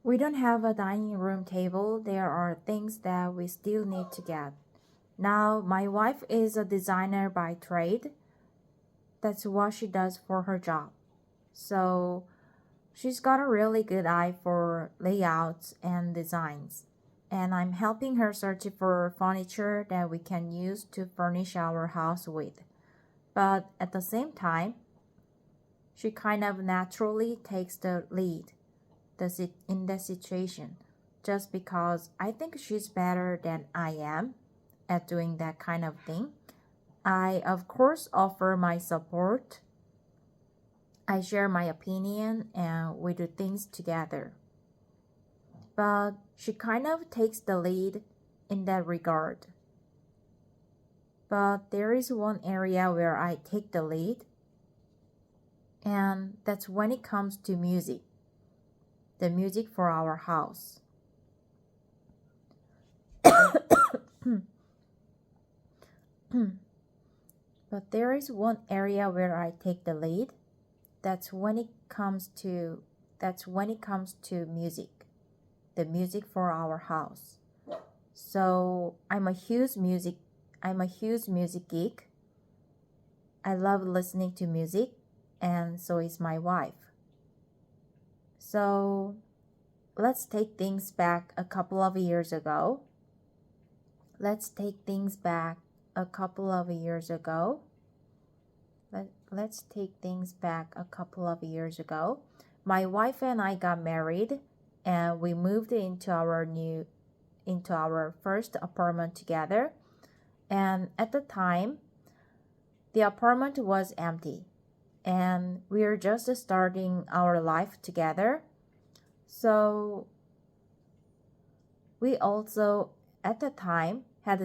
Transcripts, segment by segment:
We don't have a dining room table. There are things that we still need to get. Now, my wife is a designer by trade. That's what she does for her job. So, she's got a really good eye for layouts and designs. And I'm helping her search for furniture that we can use to furnish our house with. But at the same time, she kind of naturally takes the lead in that situation, just because I think she's better than I am at doing that kind of thing. I, of course, offer my support. I share my opinion and we do things together. But she kind of takes the lead in that regard. But there is one area where I take the lead, and that's when it comes to music. The music for our house. But there is one area where I take the lead. That's when it comes to music. The music for our house. So I'm a huge music geek. I love listening to music, and so is my wife. So let's take things back a couple of years ago. Let's take things back a couple of years ago. My wife and I got married, and we moved into our first apartment together. And at the time, the apartment was empty, and we were just starting our life together. So we also at the time had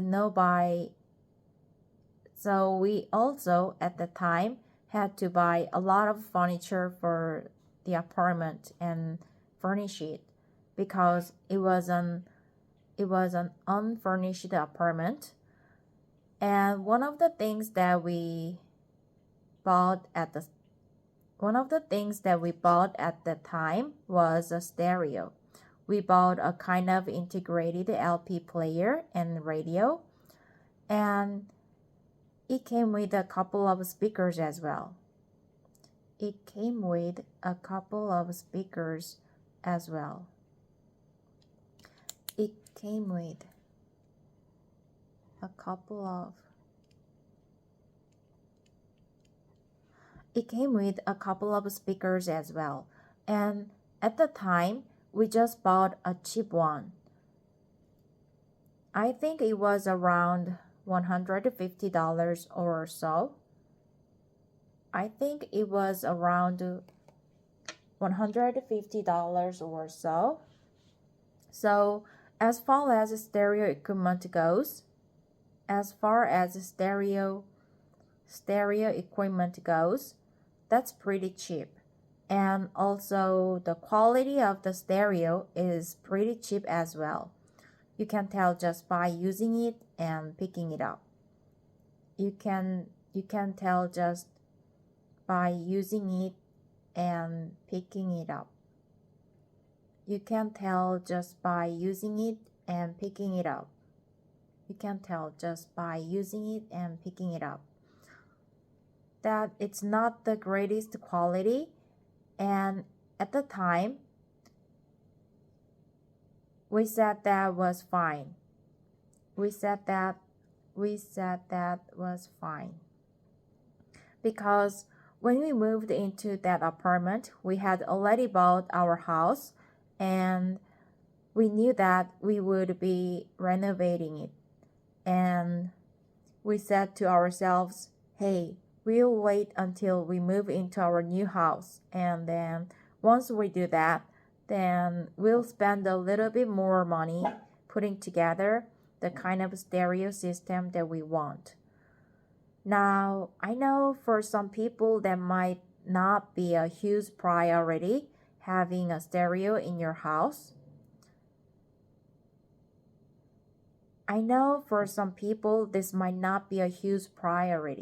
to buy a lot of furniture for the apartment and furnish it, because it was an unfurnished apartment. And one of the things that we bought at the time was a stereo. We bought a kind of integrated LP player and radio, and it came with a couple of speakers as well. And at the time, we just bought a cheap one. I think it was around $150 or so. So as far as stereo equipment goes, that's pretty cheap. And also the quality of the stereo is pretty cheap as well. You can tell just by using it and picking it up. You can tell just by using it and picking it up. That it's not the greatest quality, and at the time, we said that was fine. Because when we moved into that apartment, we had already bought our house, and we knew that we would be renovating it. And we said to ourselves, hey, we'll wait until we move into our new house, and then once we do that, then we'll spend a little bit more money putting together the kind of stereo system that we want. Now, I know for some people that might not be a huge priority having a stereo in your house. I know for some people this might not be a huge priority.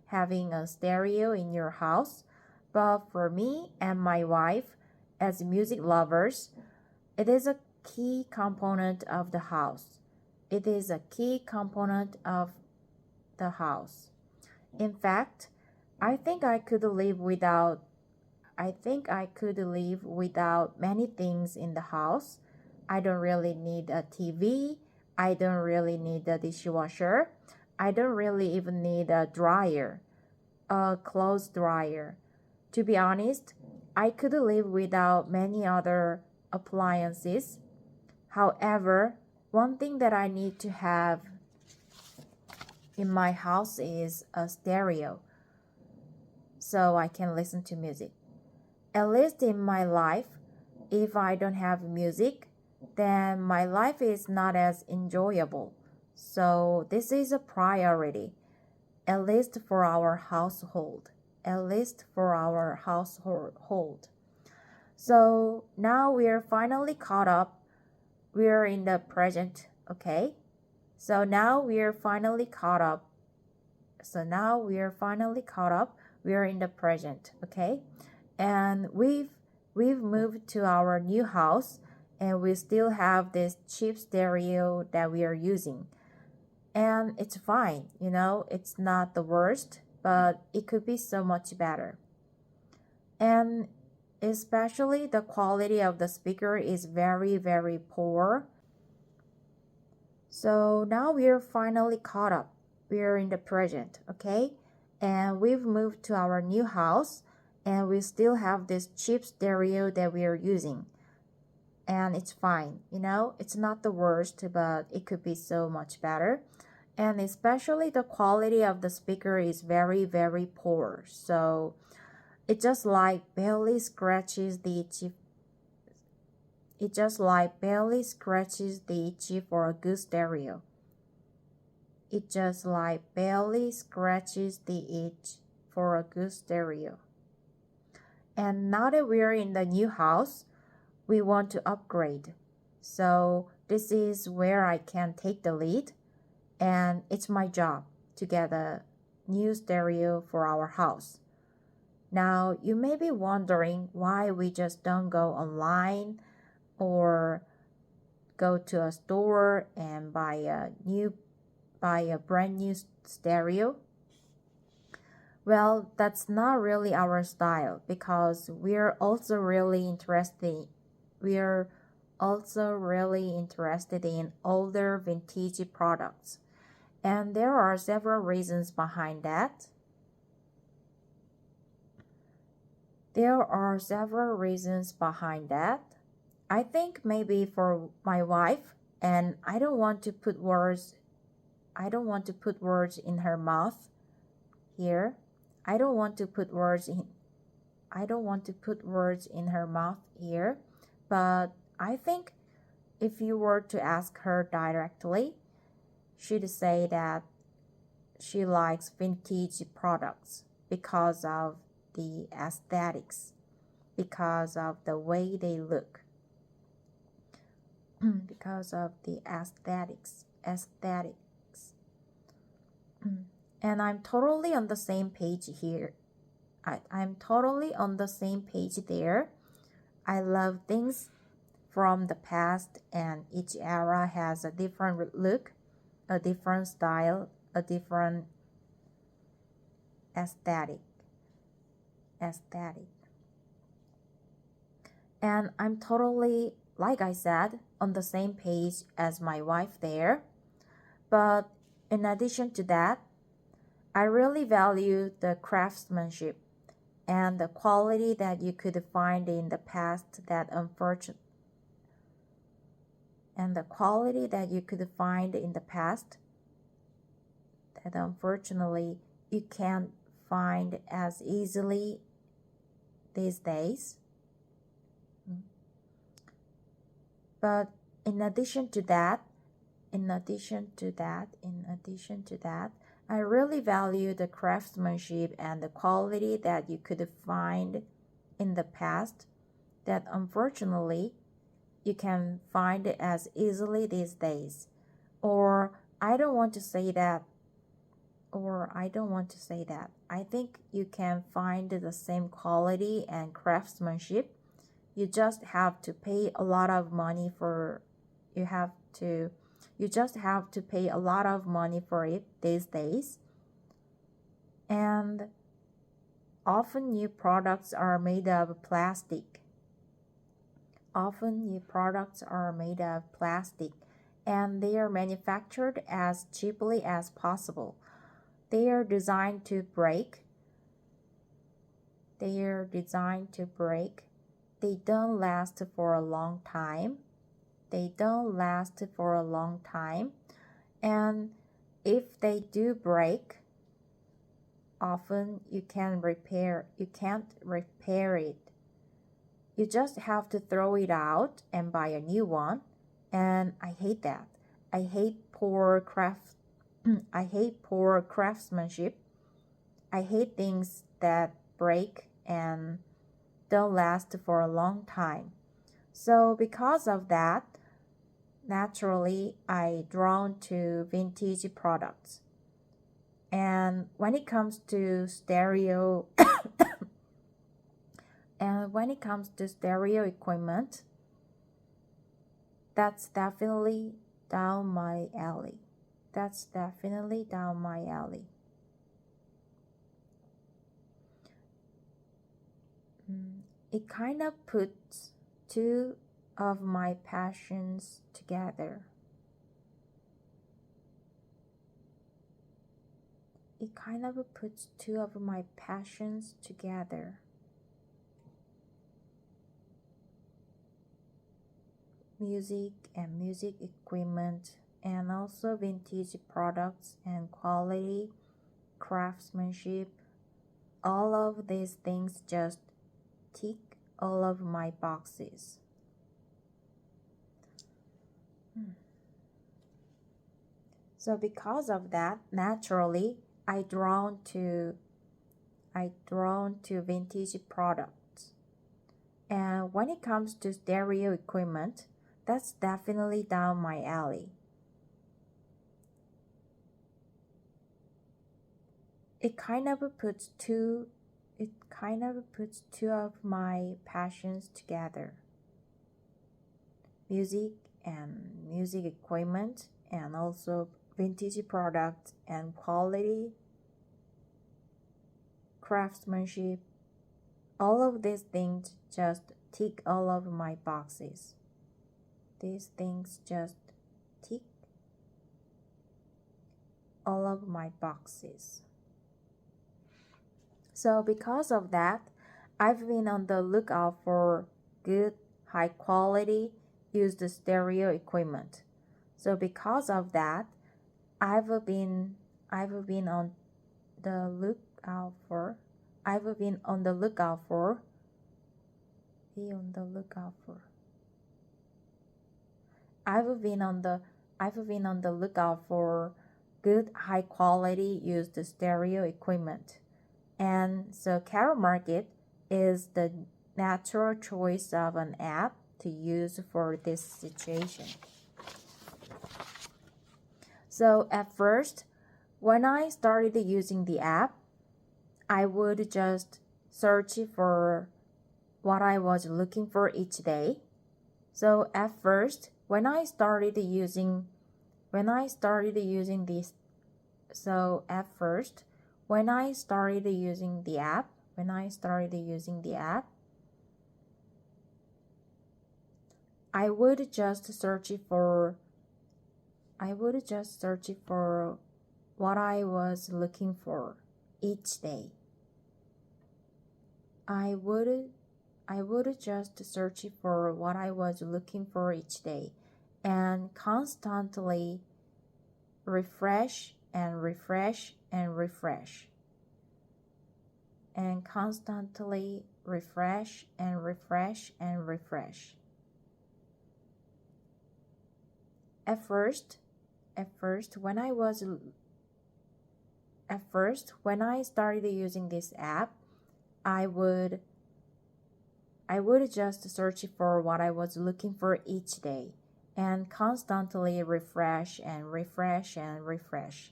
Having a stereo in your house, But for me and my wife, as music lovers, it is a key component of the house. It is a key component of the house. In fact, I think I could live without many things in the house. I don't really need a TV. I don't really need a dishwasher. I don't really even need a dryer, a clothes dryer. To be honest, I could live without many other appliances. However, one thing that I need to have in my house is a stereo, so I can listen to music. At least in my life, if I don't have music, then my life is not as enjoyable. So this is a priority, at least for our household. So now we're finally caught up. We're in the present, okay? So now we're finally caught up. We're in the present, okay? And we've moved to our new house, and we still have this cheap stereo that we are using. And it's fine, it's not the worst, but it could be so much better. And especially the quality of the speaker is very, very poor. So now we're finally caught up. We're in the present, okay? And we've moved to our new house, and we still have this cheap stereo that we are using. And it's fine, it's not the worst, but it could be so much better. And especially the quality of the speaker is very, very poor. So it just barely scratches the itchy for a good stereo. It just barely scratches the itch for a good stereo. And now that we're in the new house, we want to upgrade. So this is where I can take the lead, and it's my job to get a new stereo for our house. Now, you may be wondering why we just don't go online or go to a store and buy a brand new stereo. Well, that's not really our style, because we're also really interested in older vintage products. And there are several reasons behind that. I think maybe for my wife, and I don't want to put words in her mouth here. But I think if you were to ask her directly, she'd say that she likes vintage products because of the aesthetics, because of the way they look, because of the aesthetics. And I'm totally on the same page here. I'm totally on the same page there. I love things from the past, and each era has a different look, a different style, a different aesthetic. And I'm totally, like I said, on the same page as my wife there. But in addition to that, I really value the craftsmanship and the quality that you could find in the past that unfortunately you can't find as easily these days. But in addition to that, I really value the craftsmanship and the quality that you could find in the past that unfortunately you can find it as easily these days. I I think you can find the same quality and craftsmanship. You just have to pay a lot of money for you just have to pay a lot of money for it these days. And often new products are made of plastic. Often new products are made of plastic, and they are manufactured as cheaply as possible. They are designed to break. They don't last for a long time. And if they do break, often you can't repair it. You just have to throw it out and buy a new one. And I hate that. I hate poor craftsmanship. I hate things that break and don't last for a long time. So because of that, naturally, I drawn to vintage products. And when it comes to stereo equipment, that's definitely down my alley. It kind of puts two of my passions together. Music and music equipment, and also vintage products and quality craftsmanship. All of these things just tick all of my boxes. So because of that, naturally, I drawn to vintage products. And when it comes to stereo equipment, that's definitely down my alley. It kind of puts two of my passions together. Music and music equipment, and also vintage products and quality craftsmanship. All of these things just tick all of my boxes. So because of that, I've been on the lookout for good, high quality used stereo equipment. So because of that, I've been on the lookout for good, high quality used stereo equipment. And so Carol Market is the natural choice of an app to use for this situation. So at first, when I started using the app, I would just search for what I was looking for each day. So at first, when I started using the app, I would just search for what I was looking for each day. I would just search for what I was looking for each day, and constantly refresh and refresh and refresh. And constantly refresh and refresh and refresh. At first, when I started using this app, I would just search for what I was looking for each day, and constantly refresh and refresh and refresh.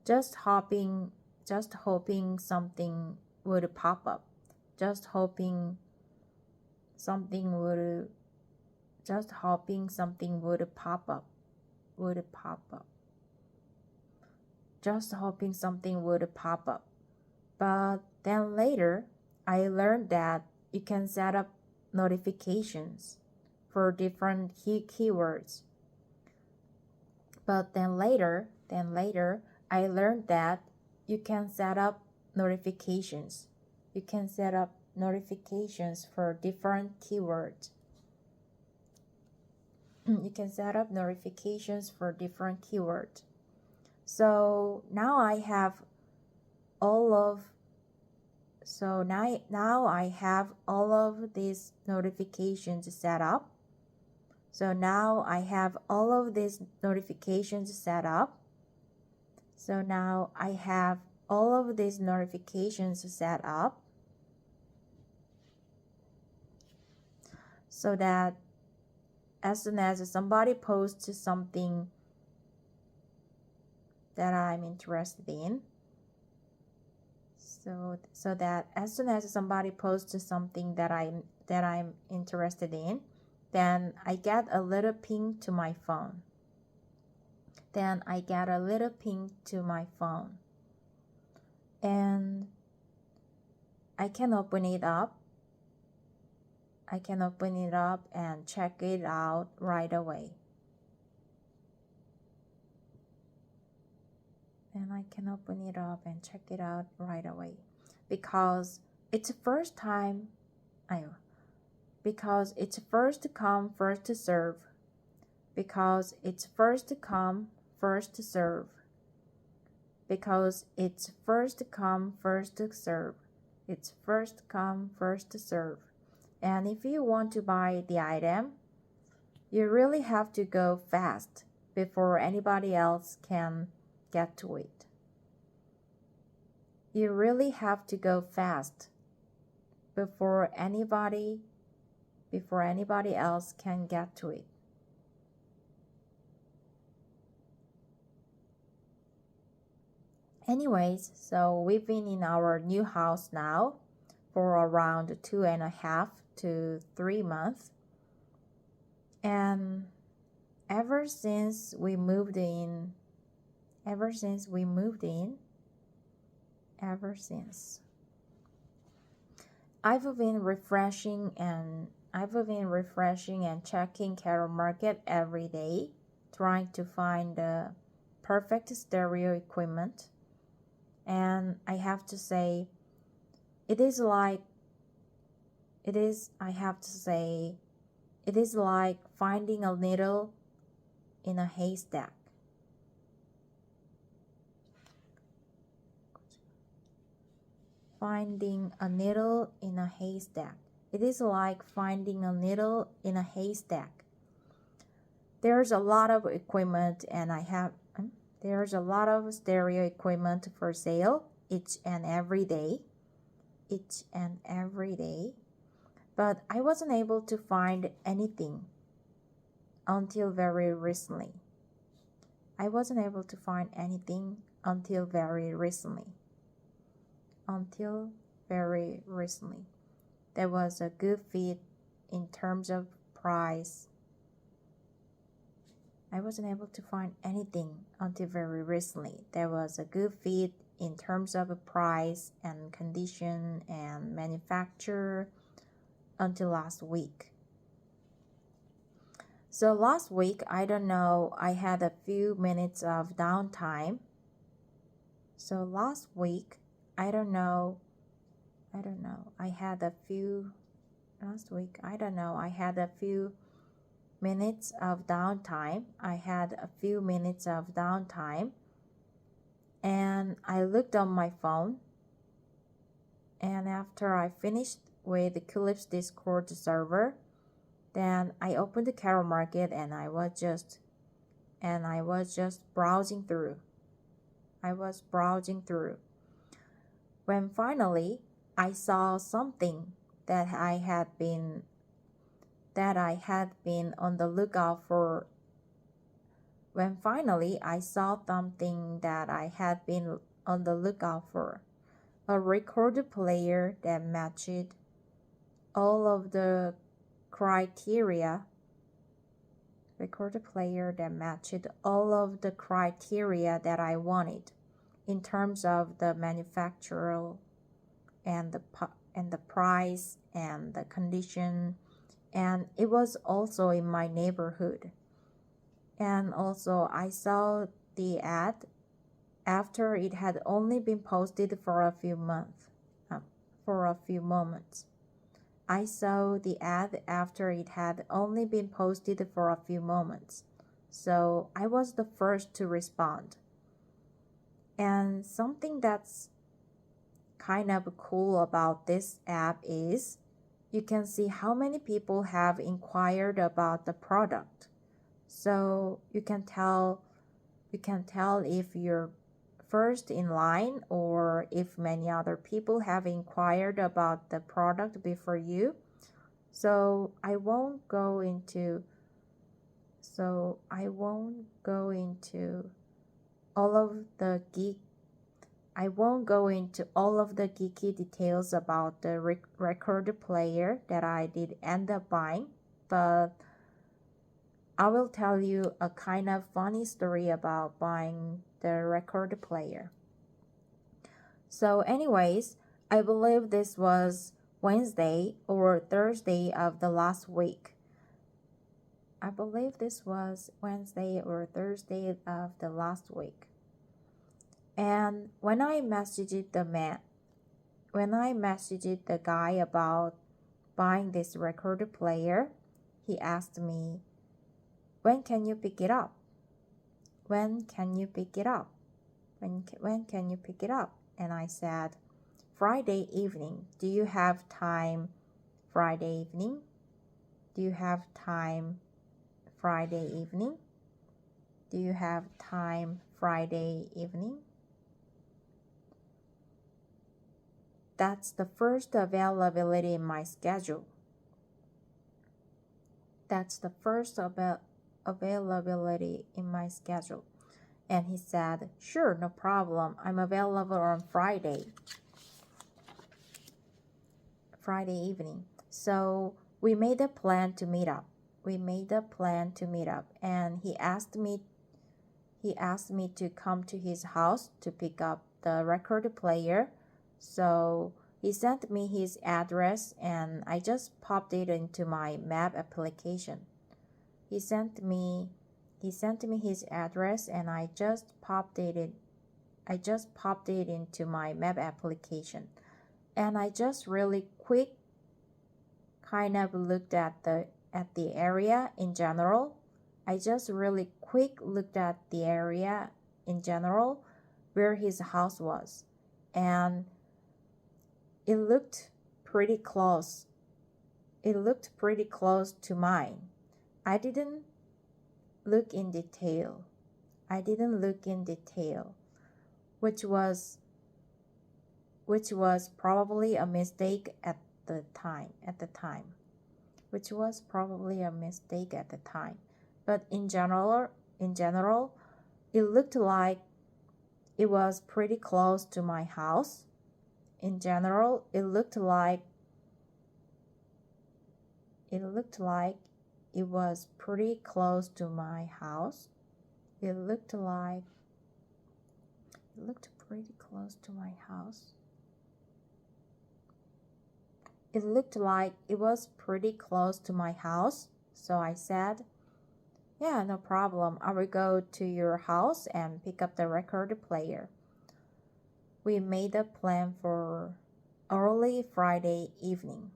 Just hopping just hoping something would pop up. Just hoping something would pop up. Just hoping something would pop up. But then later, I learned that you can set up notifications for different keywords. But then later, I learned that you can set up notifications. You can set up notifications for different keywords. You can set up notifications for different keywords. So now I have all of these notifications set up. So now I have all of these notifications set up. So now I have all of these notifications set up. So that as soon as somebody posts something that I'm interested in, so that as soon as somebody posts something that I'm interested in, then I get a little ping to my phone. And I can open it up. And check it out right away. Because it's first come, first serve. Because it's first come, first serve. It's first come, first serve. And if you want to buy the item, you really have to go fast before anybody else can get to it. You really have to go fast before anybody else can get to it. Anyways, so we've been in our new house now for around 2.5 to 3 months. And ever since we moved in, I've been refreshing and checking Carol Market every day, trying to find the perfect stereo equipment. And I have to say, it is like finding a needle in a haystack. It is like finding a needle in a haystack. There's a lot of equipment and there's a lot of stereo equipment for sale each and every day. But I wasn't able to find anything until very recently. There was a good fit in terms of price. I wasn't able to find anything until very recently. There was a good fit in terms of price and condition and manufacturer until last week. So last week, I had a few minutes of downtime. I had a few minutes of downtime. And I looked on my phone, and after I finished with the Culip's Discord server, then I opened the Carol Market and I was just browsing through. When finally I saw something that I had been on the lookout for. When finally I saw something that I had been on the lookout for a record player that matched all of the criteria that I wanted in terms of the manufacturer and the price and the condition, and it was also in my neighborhood. And also I saw the ad after it had only been posted for a few moments. I saw the ad after it had only been posted for a few moments, so I was the first to respond. And something that's kind of cool about this app is you can see how many people have inquired about the product. So you can tell if you're first in line or if many other people have inquired about the product before you. So I won't go into all of the geeky details about the record player that I did end up buying, but I will tell you a kind of funny story about buying the record player. So anyways, I believe this was Wednesday or Thursday of the last week. And when I messaged the guy about buying this record player, he asked me, "When can you pick it up? When can you pick it up?" And I said, "Friday evening. Do you have time Friday evening? Do you have time Friday evening? Do you have time Friday evening?" That's the first availability in my schedule. And he said, "Sure, no problem. I'm available on Friday evening." So we made a plan to meet up. And he asked me to come to his house to pick up the record player. So he sent me his address and I just popped it into my map application. He sent me his address and I just popped it into my map application. And I just really quick kind of looked at the area in general. Where his house was. And it looked pretty close to mine. I didn't look in detail, which was probably a mistake at the time. But in general, it looked like it was pretty close to my house. It looked like it was pretty close to my house. It looked pretty close to my house. It looked like it was pretty close to my house. So I said, "Yeah, no problem. I will go to your house and pick up the record player." We made a plan for early Friday evening.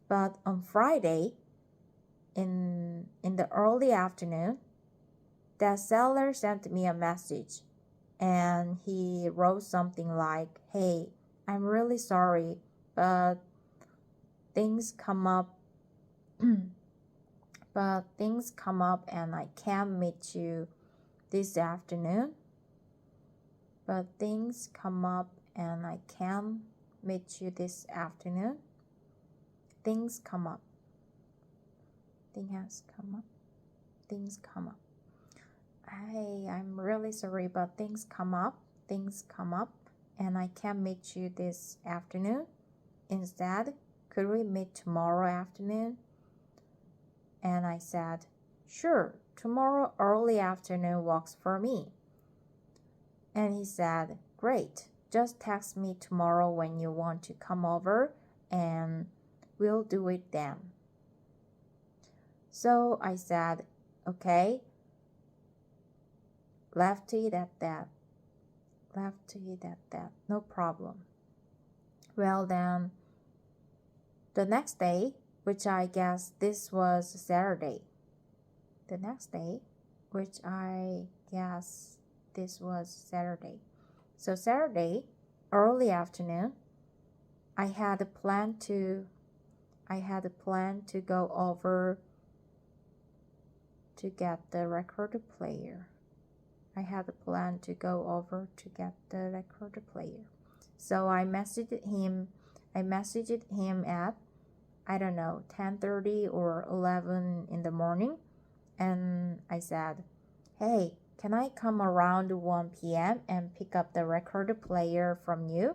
But on Friday, in the early afternoon, the seller sent me a message and he wrote something like, "Hey, I'm really sorry, but things come up and I can't meet you this afternoon. Things come up. Hey, I'm really sorry, but things come up things come up and I can't meet you this afternoon. Instead, could we meet tomorrow afternoon? And I said, sure, tomorrow early afternoon works for me. And he said, great, just text me tomorrow when you want to come over and we'll do it then. So I said, okay, lefty that, no problem. Well then, the next day, which I guess this was Saturday. So Saturday, early afternoon, I had a plan to go over to get the record player. So I messaged him at, I don't know, 10:30 or 11 in the morning. And I said, hey, can I come around 1 p.m. and pick up the record player from you?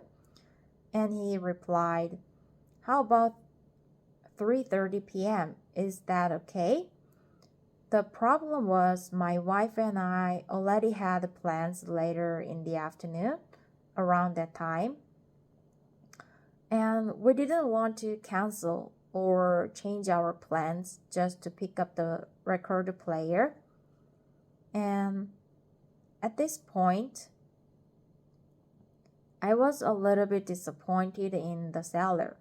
And he replied, how about 3:30 p.m.? Is that okay? The problem was my wife and I already had plans later in the afternoon around that time. And we didn't want to cancel or change our plans just to pick up the record player. And at this point, I was a little bit disappointed in the seller.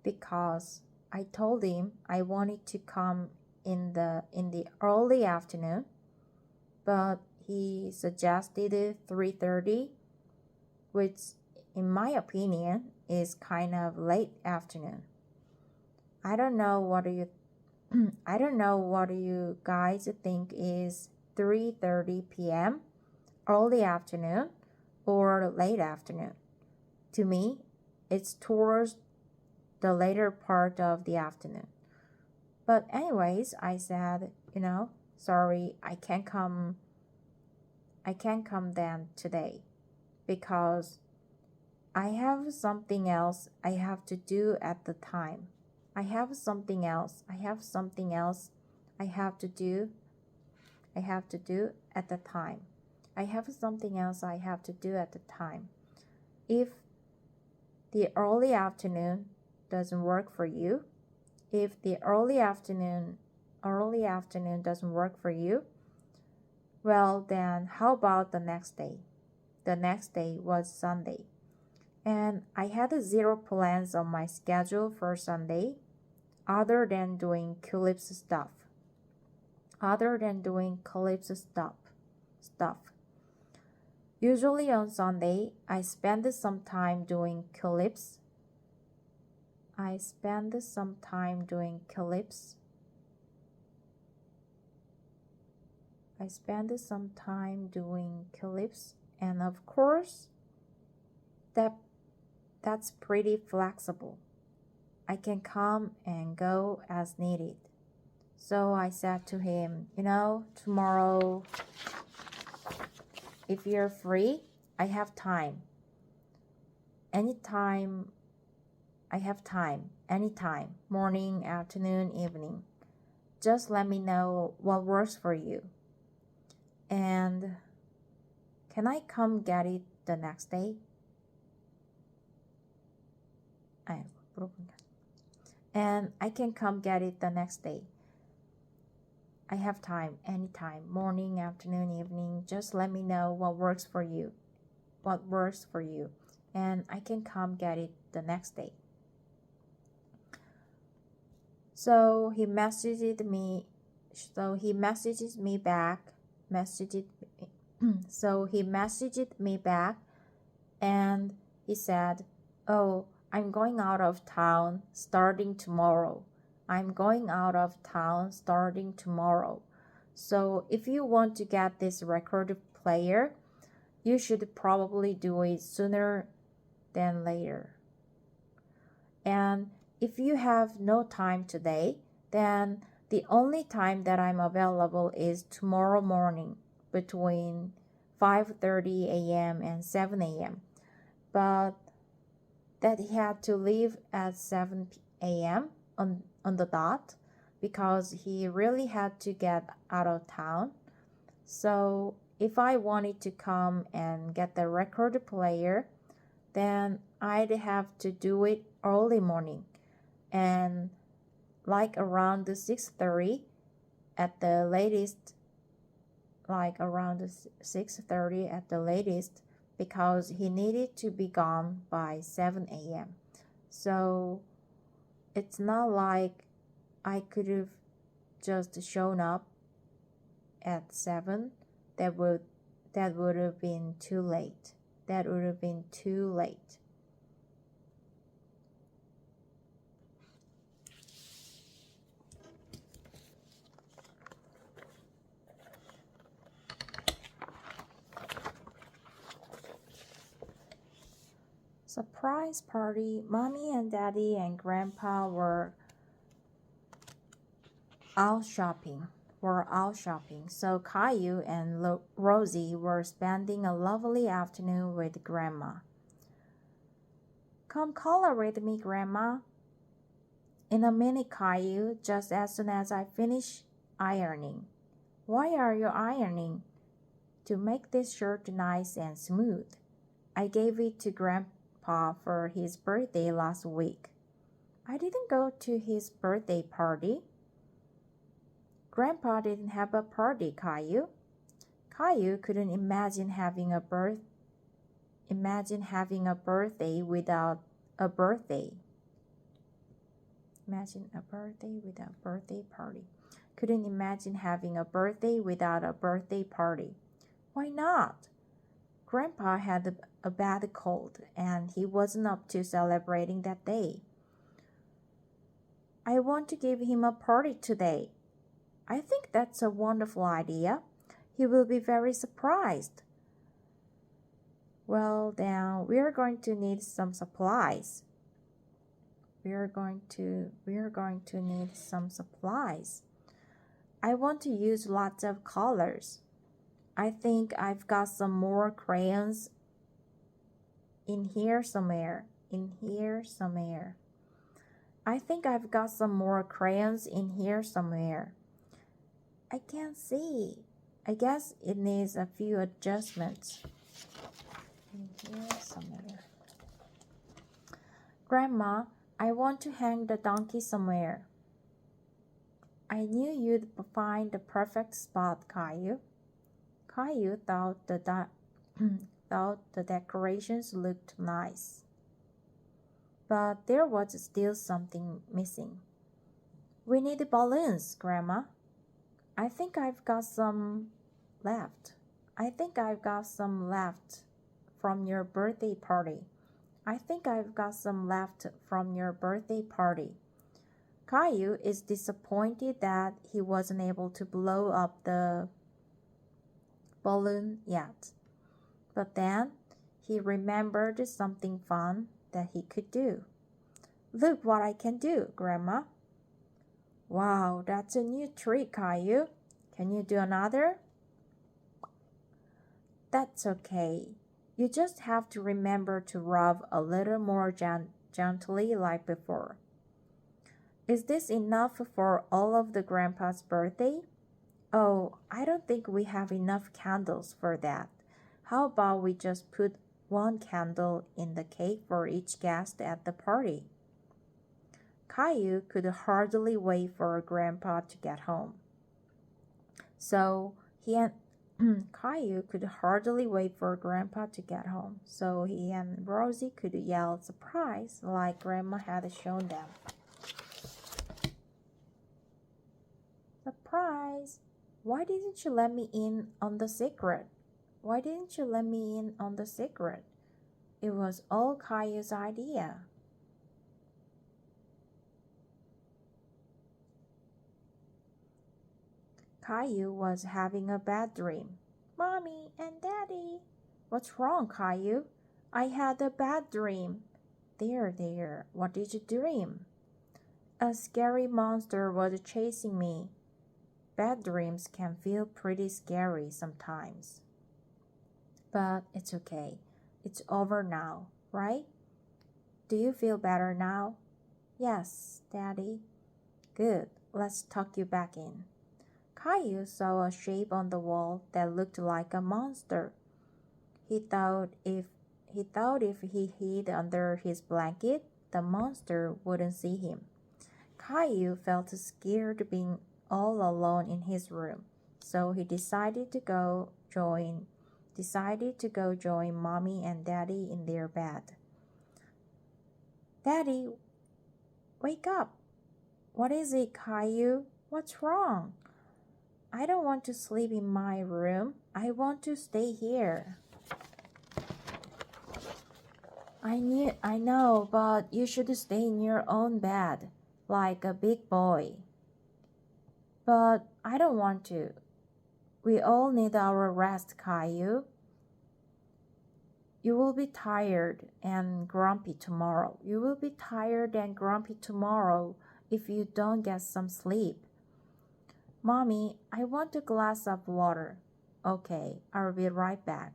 Because I told him I wanted to come in the early afternoon, but he suggested 3:30, which in my opinion is kind of late afternoon. I don't know what do you guys think is 3:30 p.m., early afternoon or late afternoon. To me, it's towards the later part of the afternoon. But anyways, I said, sorry, I can't come then today because I have something else I have to do at the time. I have something else I have to do at the time. If the early afternoon doesn't work for you, well then how about the next day? The next day was Sunday, and I had 0 plans on my schedule for Sunday other than doing Calypso stuff. Usually on Sunday, I spend some time doing Calypso. And of course, that's pretty flexible. I can come and go as needed. So I said to him, tomorrow, if you're free, I have time. Anytime, morning, afternoon, evening. Just let me know what works for you. And can I come get it the next day? And I can come get it the next day. I have time, anytime, morning, afternoon, evening. Just let me know what works for you. And I can come get it the next day. So he messages me back and he said, oh, I'm going out of town starting tomorrow. So if you want to get this record player, you should probably do it sooner than later. And if you have no time today, then The only time that I'm available is tomorrow morning between 5:30 a.m. and 7 a.m. But that he had to leave at 7 a.m. on the dot because he really had to get out of town. So if I wanted to come and get the record player, then I'd have to do it early morning and like around 6:30 at the latest, because he needed to be gone by 7 a.m. So it's not like I could have just shown up at 7. That would have been too late. Surprise party. Mommy and Daddy and Grandpa were out shopping. So Caillou and Rosie were spending a lovely afternoon with Grandma. Come color with me, Grandma. In a minute, Caillou, just as soon as I finish ironing. Why are you ironing? To make this shirt nice and smooth. I gave it to Grandpa for his birthday last week. I didn't go to his birthday party. Grandpa didn't have a party, Caillou. Caillou couldn't imagine having a birthday without a birthday. Couldn't imagine having a birthday without a birthday party. Why not? Grandpa had a bad cold and he wasn't up to celebrating that day. I want to give him a party today. I think that's a wonderful idea. He will be very surprised. Well, then we are going to need some supplies. I want to use lots of colors. I think I've got some more crayons in here somewhere. I can't see. I guess it needs a few adjustments. In here somewhere. Grandma, I want to hang the donkey somewhere. I knew you'd find the perfect spot, Caillou. Caillou thought the decorations looked nice. But there was still something missing. We need balloons, Grandma. I think I've got some left from your birthday party. Caillou is disappointed that he wasn't able to blow up the balloon yet. But then he remembered something fun that he could do. Look what I can do, Grandma. Wow, that's a new trick, Caillou. Can you do another? That's okay. You just have to remember to rub a little more gently like before. Is this enough for all of the Grandpa's birthday? Oh, I don't think we have enough candles for that. How about we just put one candle in the cake for each guest at the party? Caillou could hardly wait for Grandpa to get home. So he and Rosie could yell surprise like Grandma had shown them. Surprise! Why didn't you let me in on the secret? It was all Caillou's idea. Caillou was having a bad dream. Mommy and Daddy. What's wrong, Caillou? I had a bad dream. There, what did you dream? A scary monster was chasing me. Bad dreams can feel pretty scary sometimes. But it's okay. It's over now, right? Do you feel better now? Yes, Daddy. Good. Let's tuck you back in. Caillou saw a shape on the wall that looked like a monster. He thought if he hid under his blanket, the monster wouldn't see him. Caillou felt scared being all alone in his room, so he decided to go join Mommy and Daddy in their bed. Daddy, wake up! What is it, Caillou? What's wrong? I don't want to sleep in my room. I want to stay here. I know, but you should stay in your own bed, like a big boy. But I don't want to. We all need our rest, Caillou. You will be tired and grumpy tomorrow. If you don't get some sleep. Mommy, I want a glass of water. Okay, I'll be right back.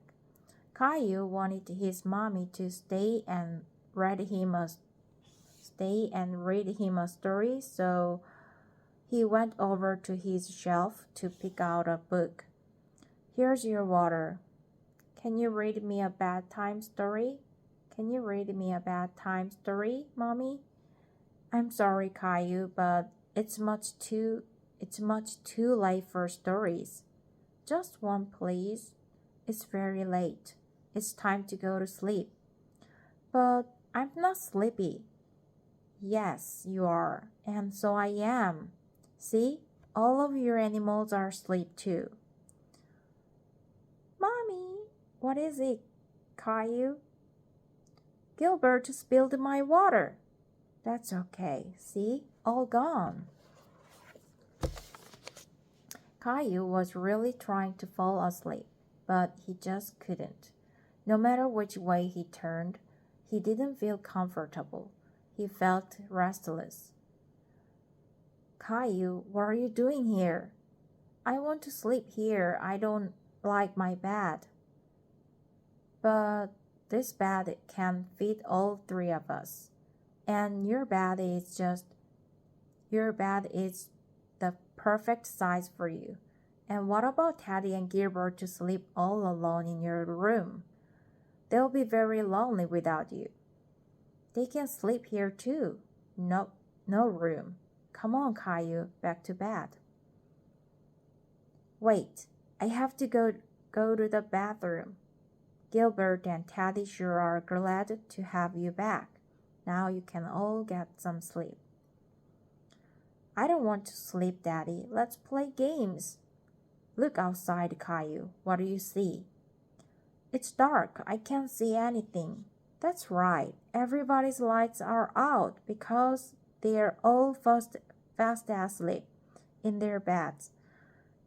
Caillou wanted his mommy to stay and read him a story, so he went over to his shelf to pick out a book. Here's your water. Can you read me a bedtime story? Mommy? I'm sorry, Caillou, but it's much too late for stories. Just one, please. It's very late. It's time to go to sleep. But I'm not sleepy. Yes, you are, and so I am. See, all of your animals are asleep too. Mommy, what is it, Caillou? Gilbert spilled my water. That's okay. See, all gone. Caillou was really trying to fall asleep, but he just couldn't. No matter which way he turned, he didn't feel comfortable. He felt restless. Caillou, what are you doing here? I want to sleep here. I don't like my bed. But this bed can fit all three of us. And your bed is the perfect size for you. And what about Teddy and Gilbert to sleep all alone in your room? They'll be very lonely without you. They can sleep here too. No room. Come on, Caillou, back to bed. Wait, I have to go to the bathroom. Gilbert and Teddy sure are glad to have you back. Now you can all get some sleep. I don't want to sleep, Daddy. Let's play games. Look outside, Caillou. What do you see? It's dark. I can't see anything. That's right. Everybody's lights are out because they're all fast asleep in their beds.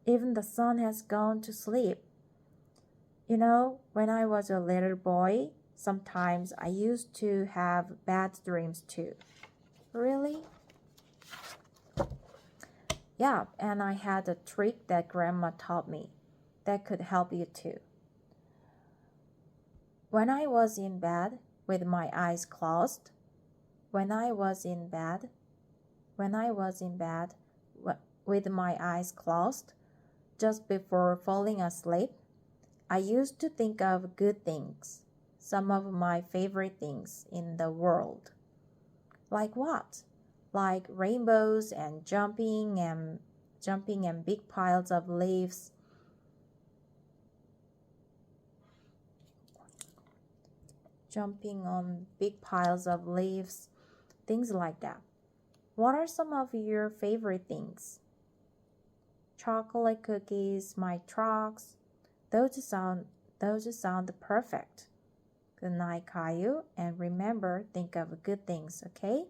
Even the sun has gone to sleep. You know, when I was a little boy, sometimes I used to have bad dreams too. Really? Yeah, and I had a trick that Grandma taught me that could help you too. When I was in bed with my eyes closed, with my eyes closed, just before falling asleep, I used to think of good things, some of my favorite things in the world. Like what? Like rainbows and jumping and big piles of leaves. Jumping on big piles of leaves, things like that. What are some of your favorite things? Chocolate cookies, my trucks. Those sound perfect. Good night, Caillou, and remember, think of good things, okay?